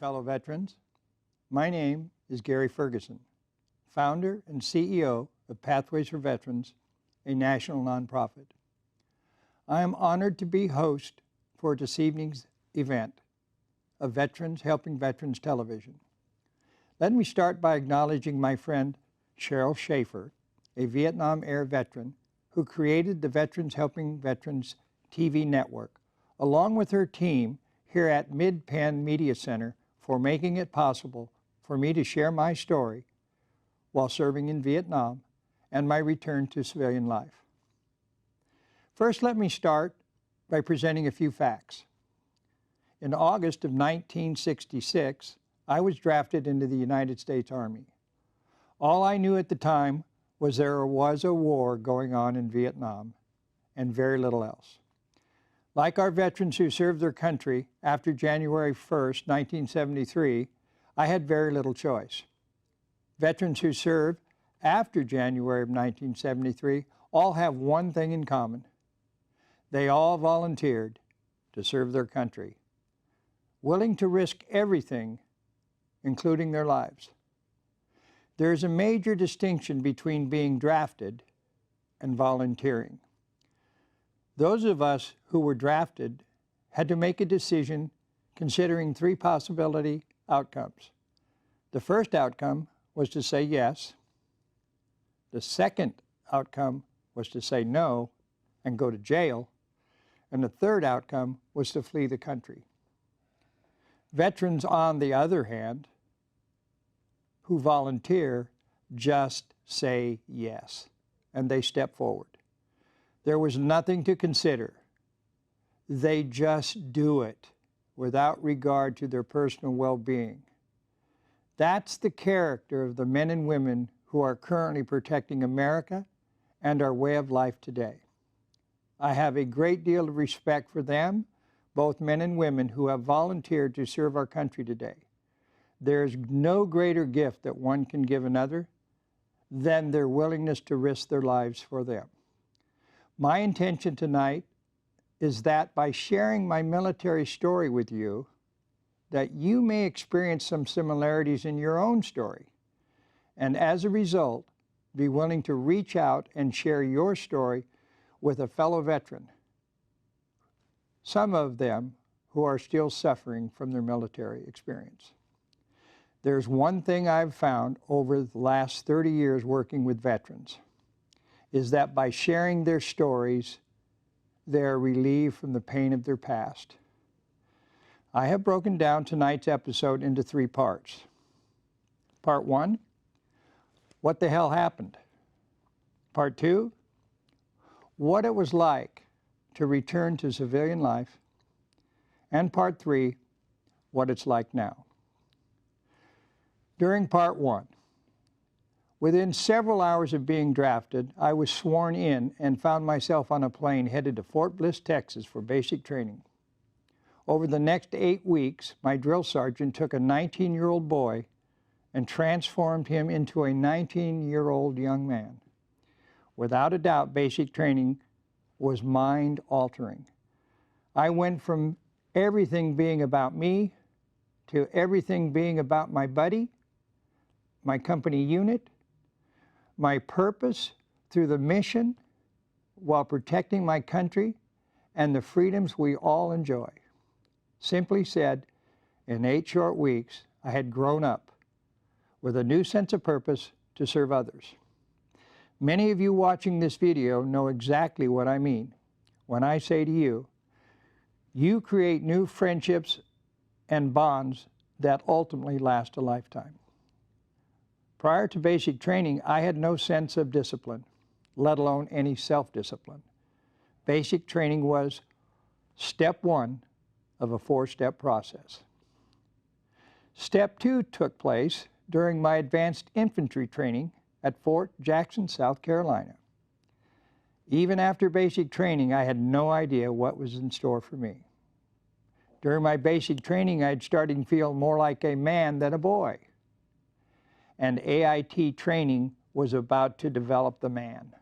fellow veterans. My name is Gary Ferguson, founder and CEO of Pathways for Veterans, a national nonprofit. I am honored to be host for this evening's event of Veterans Helping Veterans Television. Let me start by acknowledging my friend Cheryl Schaefer, a Vietnam-era veteran who created the Veterans Helping Veterans TV network, along with her team here at MidPen Media Center, for making it possible for me to share my story while serving in Vietnam and my return to civilian life. First, let me start by presenting a few facts. In August of 1966, I was drafted into the United States Army. All I knew at the time was there was a war going on in Vietnam and very little else. Like our veterans who served their country after January 1st, 1973, I had very little choice. Veterans who served after January of 1973 all have one thing in common. They all volunteered to serve their country, willing to risk everything, including their lives. There is a major distinction between being drafted and volunteering. Those of us who were drafted had to make a decision considering three possibility outcomes. The first outcome was to say yes. The second outcome was to say no and go to jail. And the third outcome was to flee the country. Veterans, on the other hand, who volunteer, just say yes, and they step forward. There was nothing to consider. They just do it without regard to their personal well-being. That's the character of the men and women who are currently protecting America and our way of life today. I have a great deal of respect for them, both men and women who have volunteered to serve our country today. There is no greater gift that one can give another than their willingness to risk their lives for them. My intention tonight is that by sharing my military story with you, that you may experience some similarities in your own story, and as a result, be willing to reach out and share your story with a fellow veteran, some of them who are still suffering from their military experience. There's one thing I've found over the last 30 years working with veterans, is that by sharing their stories, they're relieved from the pain of their past. I have broken down tonight's episode into three parts. Part one, what the hell happened? Part two, what it was like to return to civilian life. And part three, what it's like now. During part one, within several hours of being drafted, I was sworn in and found myself on a plane headed to Fort Bliss, Texas for basic training. Over the next 8 weeks, my drill sergeant took a 19-year-old boy and transformed him into a 19-year-old young man. Without a doubt, basic training was mind-altering. I went from everything being about me to everything being about my buddy, my company unit, my purpose through the mission while protecting my country and the freedoms we all enjoy. Simply said, in 8 short weeks, I had grown up with a new sense of purpose to serve others. Many of you watching this video know exactly what I mean when I say to you, you create new friendships and bonds that ultimately last a lifetime. Prior to basic training, I had no sense of discipline, let alone any self-discipline. Basic training was step one of a 4-step process. Step two took place during my advanced infantry training at Fort Jackson, South Carolina. Even after basic training, I had no idea what was in store for me. During my basic training, I'd started to feel more like a man than a boy. And AIT training was about to develop the man.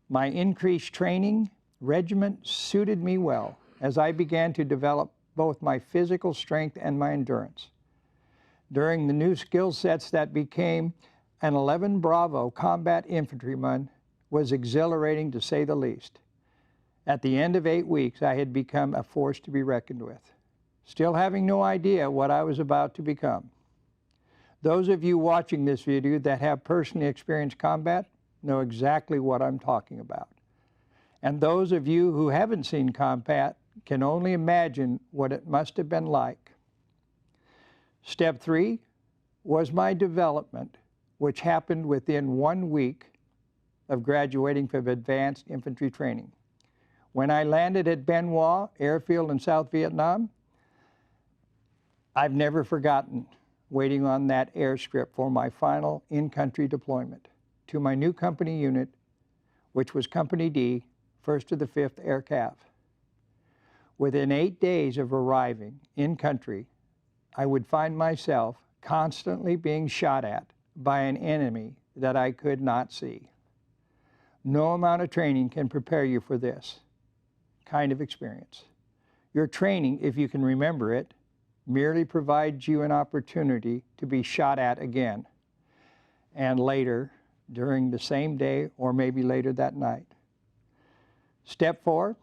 My increased training regimen suited me well as I began to develop both my physical strength and my endurance. During the new skill sets that became an 11 Bravo combat infantryman was exhilarating to say the least. At the end of 8 weeks, I had become a force to be reckoned with, still having no idea what I was about to become. Those of you watching this video that have personally experienced combat know exactly what I'm talking about. And those of you who haven't seen combat can only imagine what it must have been like. Step 3 was my development, which happened within 1 week of graduating from advanced infantry training. When I landed at Ben Hoa Airfield in South Vietnam, I've never forgotten waiting on that airstrip for my final in-country deployment to my new company unit, which was Company D, 1st of the 5th Air Cav. Within 8 days of arriving in country, I would find myself constantly being shot at by an enemy that I could not see. No amount of training can prepare you for this kind of experience. Your training, if you can remember it, merely provides you an opportunity to be shot at again, and later, during the same day or maybe later that night. Step 4,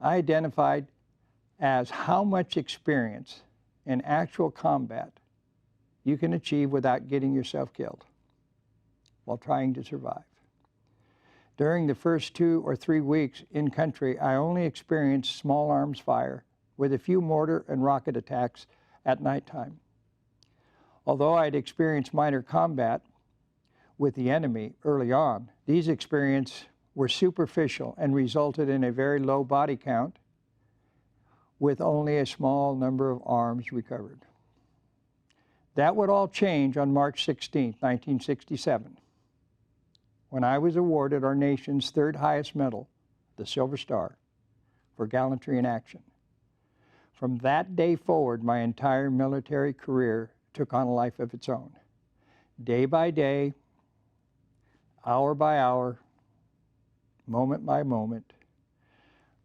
I identified as how much experience in actual combat you can achieve without getting yourself killed while trying to survive. During the first 2 or 3 weeks in country, I only experienced small arms fire with a few mortar and rocket attacks at nighttime. Although I'd experienced minor combat with the enemy early on, these experiences were superficial and resulted in a very low body count with only a small number of arms recovered. That would all change on March 16, 1967, when I was awarded our nation's 3rd highest medal, the Silver Star, for gallantry in action. From that day forward, my entire military career took on a life of its own. Day by day, hour by hour, moment by moment,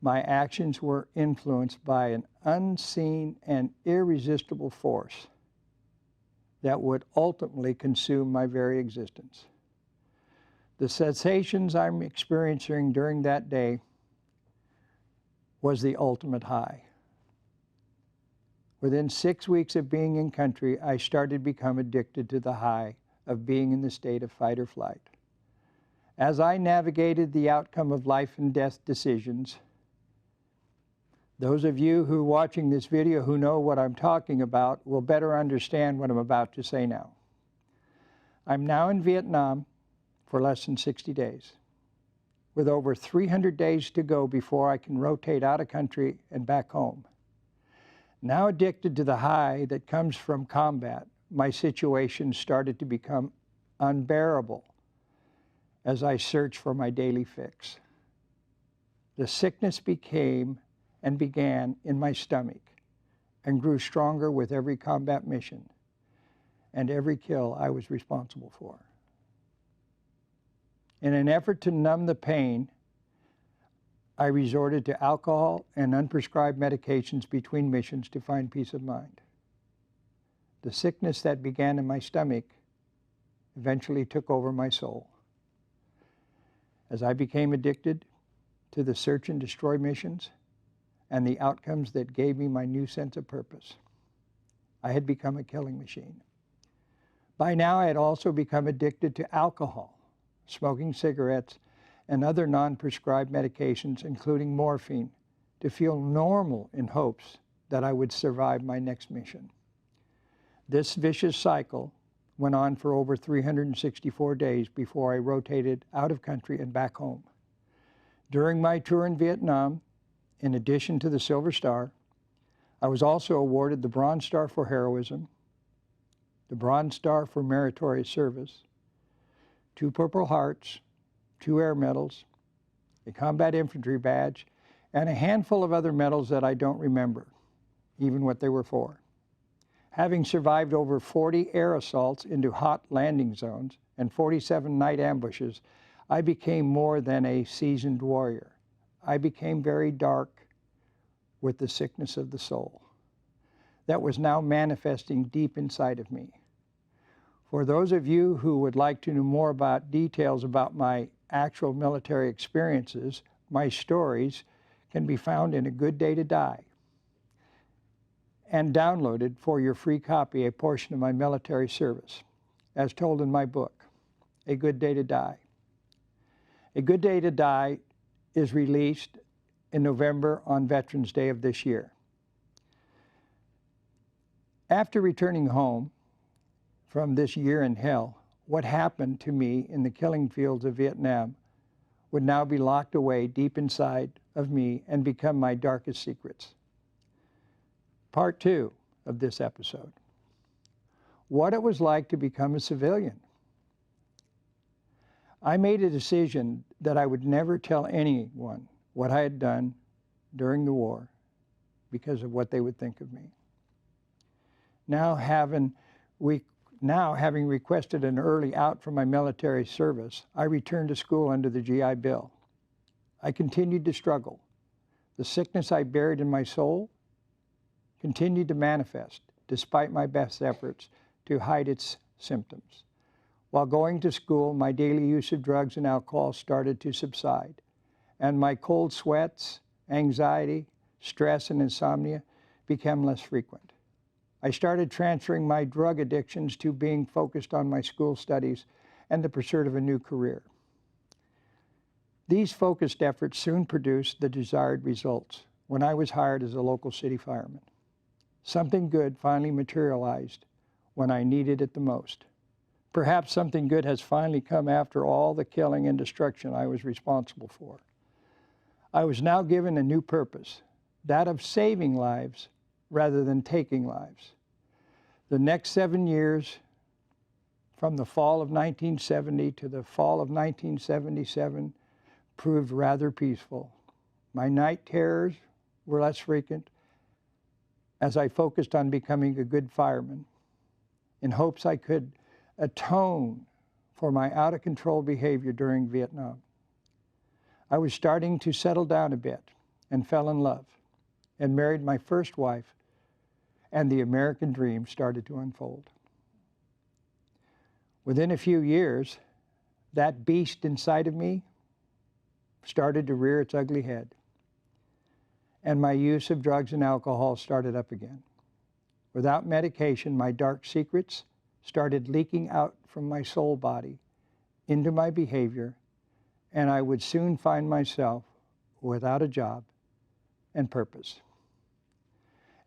my actions were influenced by an unseen and irresistible force that would ultimately consume my very existence. The sensations I'm experiencing during that day was the ultimate high. Within 6 weeks of being in country, I started to become addicted to the high of being in the state of fight or flight. As I navigated the outcome of life and death decisions, those of you who are watching this video who know what I'm talking about will better understand what I'm about to say now. I'm now in Vietnam for less than 60 days, with over 300 days to go before I can rotate out of country and back home. Now addicted to the high that comes from combat, my situation started to become unbearable as I searched for my daily fix. The sickness became and began in my stomach and grew stronger with every combat mission and every kill I was responsible for. In an effort to numb the pain, I resorted to alcohol and unprescribed medications between missions to find peace of mind. The sickness that began in my stomach eventually took over my soul. As I became addicted to the search and destroy missions and the outcomes that gave me my new sense of purpose, I had become a killing machine. By now, I had also become addicted to alcohol, smoking cigarettes, and other non-prescribed medications, including morphine, to feel normal in hopes that I would survive my next mission. This vicious cycle went on for over 364 days before I rotated out of country and back home. During my tour in Vietnam, in addition to the Silver Star, I was also awarded the Bronze Star for heroism, the Bronze Star for meritorious service, 2 Purple Hearts, 2 Air Medals, a Combat Infantry Badge, and a handful of other medals that I don't remember, even what they were for. Having survived over 40 air assaults into hot landing zones and 47 night ambushes, I became more than a seasoned warrior. I became very dark with the sickness of the soul that was now manifesting deep inside of me. For those of you who would like to know more about details about my actual military experiences, my stories can be found in A Good Day to Die and downloaded for your free copy a portion of my military service, as told in my book, A Good Day to Die. A Good Day to Die is released in November on Veterans Day of this year. After returning home from this year in hell, what happened to me in the killing fields of Vietnam would now be locked away deep inside of me and become my darkest secrets. Part 2 of this episode. What it was like to become a civilian. I made a decision that I would never tell anyone what I had done during the war because of what they would think of me. Now having requested an early out from my military service, I returned to school under the GI Bill. I continued to struggle. The sickness I buried in my soul continued to manifest despite my best efforts to hide its symptoms. While going to school, my daily use of drugs and alcohol started to subside, and my cold sweats, anxiety, stress, and insomnia became less frequent. I started transferring my drug addictions to being focused on my school studies and the pursuit of a new career. These focused efforts soon produced the desired results when I was hired as a local city fireman. Something good finally materialized when I needed it the most. Perhaps something good has finally come after all the killing and destruction I was responsible for. I was now given a new purpose, that of saving lives rather than taking lives. The next 7 years, from the fall of 1970 to the fall of 1977, proved rather peaceful. My night terrors were less frequent as I focused on becoming a good fireman in hopes I could atone for my out-of-control behavior during Vietnam. I was starting to settle down a bit and fell in love and married my first wife, and the American dream started to unfold. Within a few years, that beast inside of me started to rear its ugly head, and my use of drugs and alcohol started up again. Without medication, my dark secrets started leaking out from my soul body into my behavior, and I would soon find myself without a job and purpose.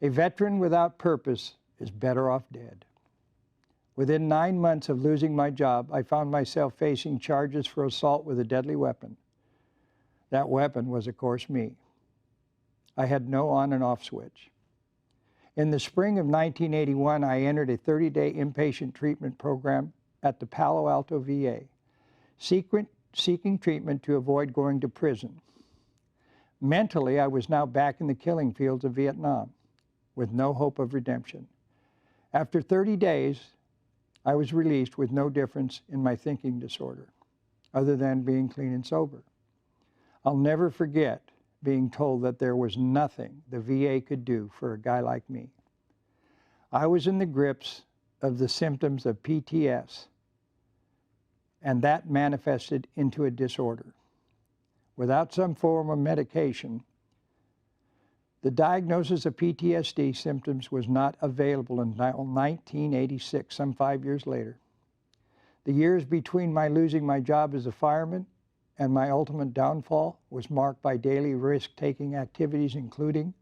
A veteran without purpose is better off dead. Within 9 months of losing my job, I found myself facing charges for assault with a deadly weapon. That weapon was, of course, me. I had no on and off switch. In the spring of 1981, I entered a 30-day inpatient treatment program at the Palo Alto VA, seeking treatment to avoid going to prison. Mentally, I was now back in the killing fields of Vietnam with no hope of redemption. After 30 days, I was released with no difference in my thinking disorder, other than being clean and sober. I'll never forget being told that there was nothing the VA could do for a guy like me. I was in the grips of the symptoms of PTSD, and that manifested into a disorder. Without some form of medication, the diagnosis of PTSD symptoms was not available until 1986, some 5 years later. The years between my losing my job as a fireman and my ultimate downfall was marked by daily risk-taking activities, including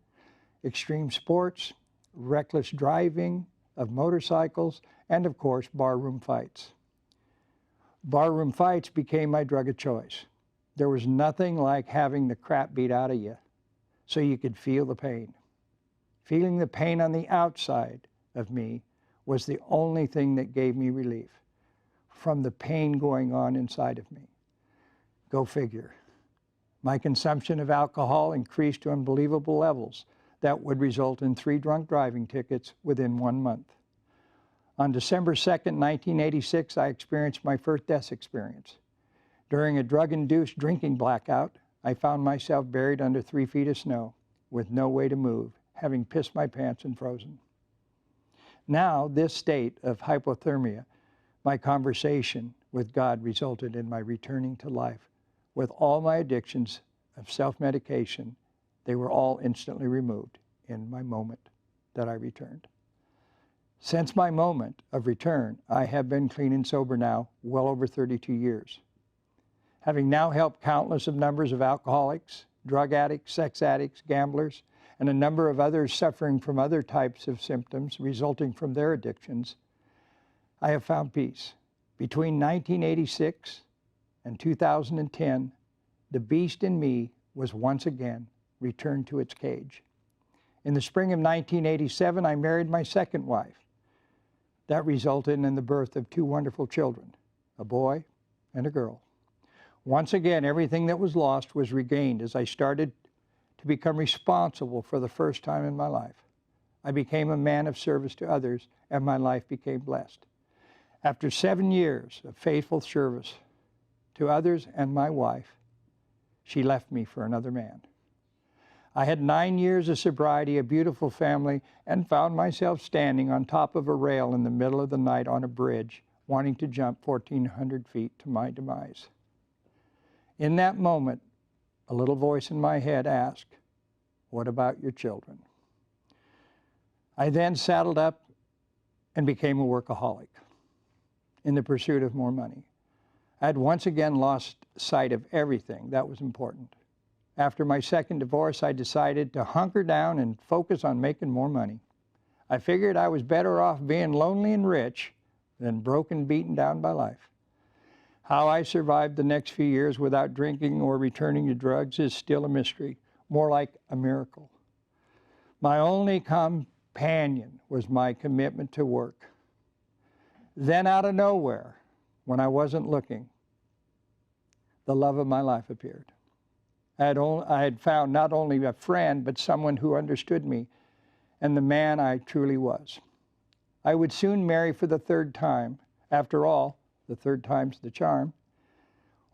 extreme sports, reckless driving of motorcycles, and of course, barroom fights. Barroom fights became my drug of choice. There was nothing like having the crap beat out of you so you could feel the pain. Feeling the pain on the outside of me was the only thing that gave me relief from the pain going on inside of me. Go figure. My consumption of alcohol increased to unbelievable levels that would result in 3 drunk driving tickets within 1 month. On December 2nd, 1986, I experienced my first death experience. During a drug-induced drinking blackout, I found myself buried under 3 feet of snow with no way to move, having pissed my pants and frozen. Now, this state of hypothermia, my conversation with God resulted in my returning to life. With all my addictions of self-medication, they were all instantly removed in my moment that I returned. Since my moment of return, I have been clean and sober now well over 32 years. Having now helped countless of numbers of alcoholics, drug addicts, sex addicts, gamblers, and a number of others suffering from other types of symptoms resulting from their addictions, I have found peace. Between 1986 and 2010, the beast in me was once again returned to its cage. In the spring of 1987, I married my second wife. That resulted in the birth of two wonderful children, a boy and a girl. Once again, everything that was lost was regained as I started to become responsible for the first time in my life. I became a man of service to others, and my life became blessed. After 7 years of faithful service to others and my wife, she left me for another man. I had 9 years of sobriety, a beautiful family, and found myself standing on top of a rail in the middle of the night on a bridge, wanting to jump 1,400 feet to my demise. In that moment, a little voice in my head asked, "What about your children?" I then saddled up and became a workaholic in the pursuit of more money. I had once again lost sight of everything that was important. After my second divorce, I decided to hunker down and focus on making more money. I figured I was better off being lonely and rich than broken, beaten down by life. How I survived the next few years without drinking or returning to drugs is still a mystery, more like a miracle. My only companion was my commitment to work. Then out of nowhere, when I wasn't looking, the love of my life appeared. I had found not only a friend, but someone who understood me and the man I truly was. I would soon marry for the third time. After all, the third time's the charm.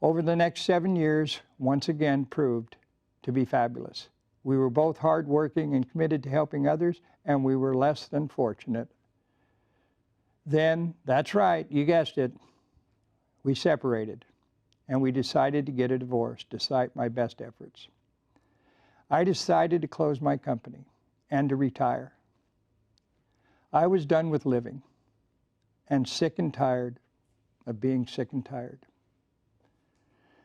Over the next 7 years, once again proved to be fabulous. We were both hardworking and committed to helping others, and we were less than fortunate. Then, that's right, you guessed it, we separated. And we decided to get a divorce despite my best efforts. I decided to close my company and to retire. I was done with living and sick and tired of being sick and tired.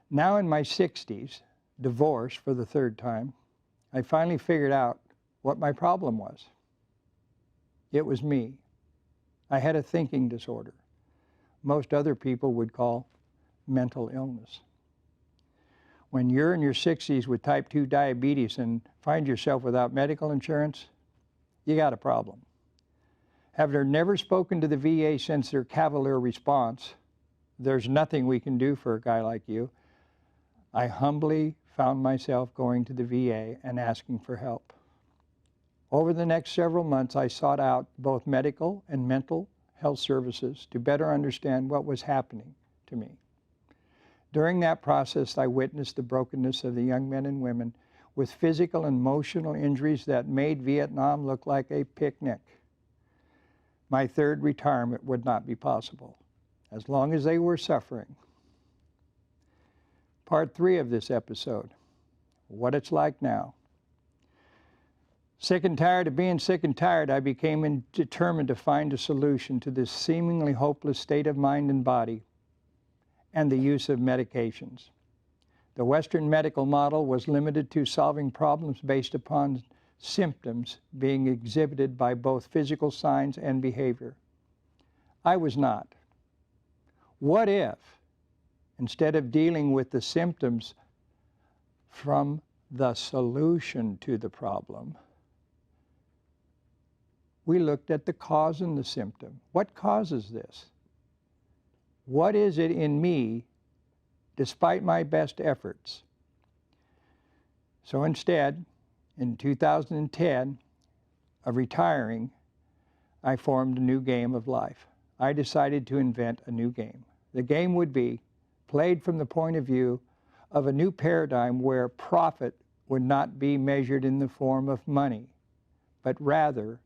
Now in my 60s, divorced for the third time, I finally figured out what my problem was. It was me. I had a thinking disorder. Most other people would call mental illness. When you're in your 60s with type 2 diabetes and find yourself without medical insurance, you got a problem. Having never spoken to the VA since their cavalier response, "There's nothing we can do for a guy like you," I humbly found myself going to the VA and asking for help. Over the next several months, I sought out both medical and mental health services to better understand what was happening to me. During that process, I witnessed the brokenness of the young men and women with physical and emotional injuries that made Vietnam look like a picnic. My third retirement would not be possible as long as they were suffering. Part 3 of this episode, what it's like now. Sick and tired of being sick and tired, I became determined to find a solution to this seemingly hopeless state of mind and body and the use of medications. The Western medical model was limited to solving problems based upon symptoms being exhibited by both physical signs and behavior. I was not. What if, instead of dealing with the symptoms from the solution to the problem, we looked at the cause and the symptom? What causes this? What is it in me, despite my best efforts? So instead, in 2010, of retiring, I formed a new game of life. I decided to invent a new game. The game would be played from the point of view of a new paradigm where profit would not be measured in the form of money, but rather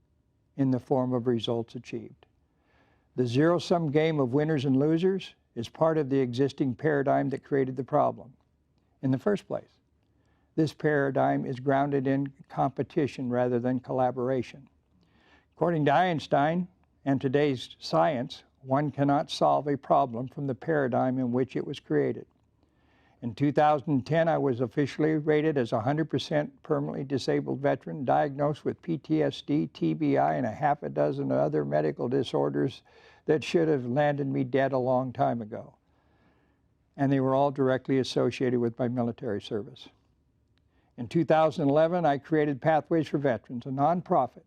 in the form of results achieved. The zero-sum game of winners and losers is part of the existing paradigm that created the problem in the first place. This paradigm is grounded in competition rather than collaboration. According to Einstein and today's science, one cannot solve a problem from the paradigm in which it was created. In 2010, I was officially rated as a 100% permanently disabled veteran diagnosed with PTSD, TBI, and a half a dozen other medical disorders that should have landed me dead a long time ago. And they were all directly associated with my military service. In 2011, I created Pathways for Veterans, a nonprofit,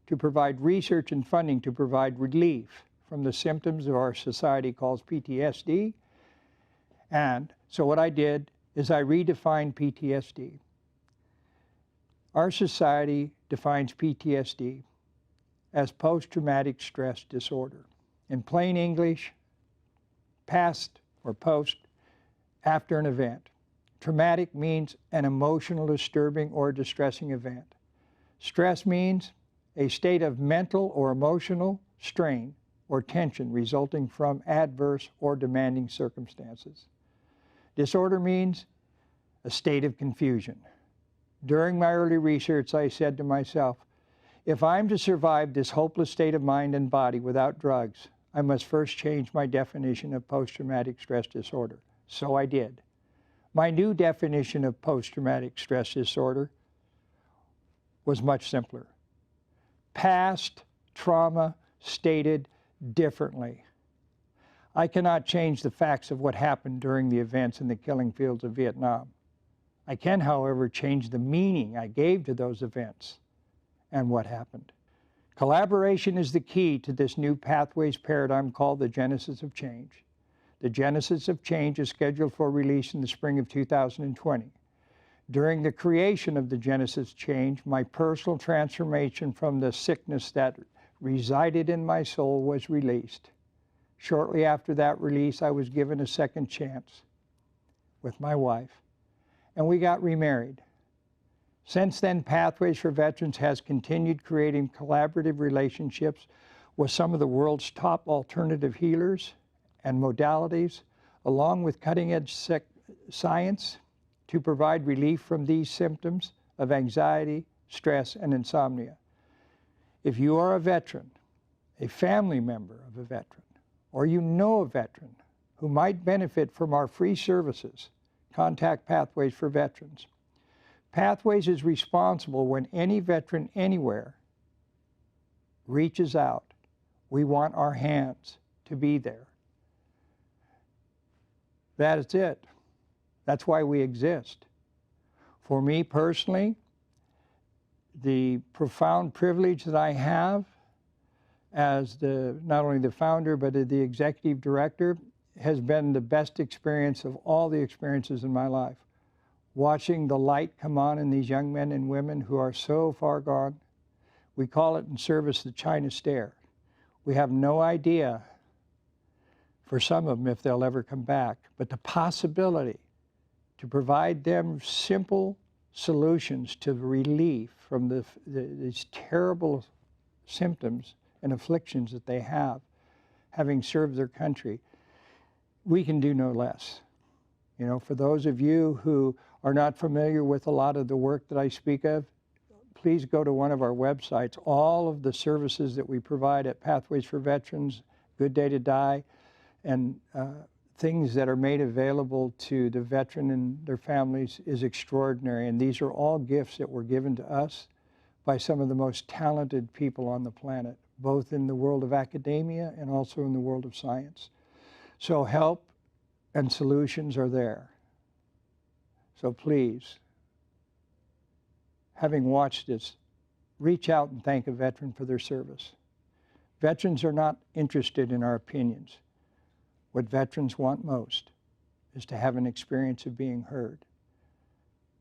to provide research and funding to provide relief from the symptoms of our society calls PTSD. And so what I did is I redefined PTSD. Our society defines PTSD as post-traumatic stress disorder. In plain English, past or post after an event. Traumatic means an emotional, disturbing, or distressing event. Stress means a state of mental or emotional strain or tension resulting from adverse or demanding circumstances. Disorder means a state of confusion. During my early research, I said to myself, if I'm to survive this hopeless state of mind and body without drugs, I must first change my definition of post-traumatic stress disorder. So I did. My new definition of post-traumatic stress disorder was much simpler. Past trauma stated differently. I cannot change the facts of what happened during the events in the killing fields of Vietnam. I can, however, change the meaning I gave to those events and what happened. Collaboration is the key to this new Pathways paradigm called the Genesis of Change. The Genesis of Change is scheduled for release in the spring of 2020. During the creation of the Genesis Change, my personal transformation from the sickness that resided in my soul was released. Shortly after that release, I was given a second chance with my wife, and we got remarried. Since then, Pathways for Veterans has continued creating collaborative relationships with some of the world's top alternative healers and modalities, along with cutting-edge science to provide relief from these symptoms of anxiety, stress, and insomnia. If you are a veteran, a family member of a veteran, or you know a veteran who might benefit from our free services, contact Pathways for Veterans. Pathways is responsible when any veteran anywhere reaches out. We want our hands to be there. That is it. That's why we exist. For me personally, the profound privilege that I have as not only the founder, but the executive director has been the best experience of all the experiences in my life. Watching the light come on in these young men and women who are so far gone. We call it in service the China stare. We have no idea for some of them if they'll ever come back, but the possibility to provide them simple solutions to relief from these terrible symptoms and afflictions that they have, having served their country, we can do no less. You know, for those of you who are not familiar with a lot of the work that I speak of, please go to one of our websites. All of the services that we provide at Pathways for Veterans, Good Day to Die, and things that are made available to the veteran and their families is extraordinary. And these are all gifts that were given to us by some of the most talented people on the planet, both in the world of academia and also in the world of science. So help and solutions are there. So please, having watched this, reach out and thank a veteran for their service. Veterans are not interested in our opinions. What veterans want most is to have an experience of being heard.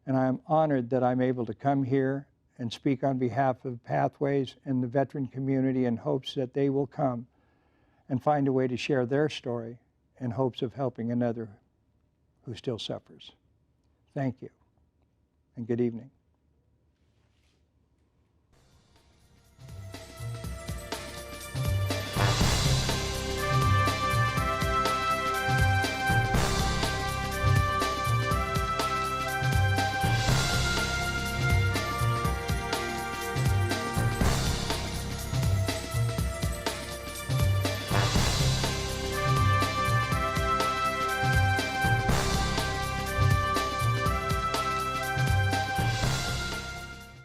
And I'm honored that I'm able to come here and speak on behalf of Pathways and the veteran community in hopes that they will come and find a way to share their story in hopes of helping another who still suffers. Thank you. and good evening.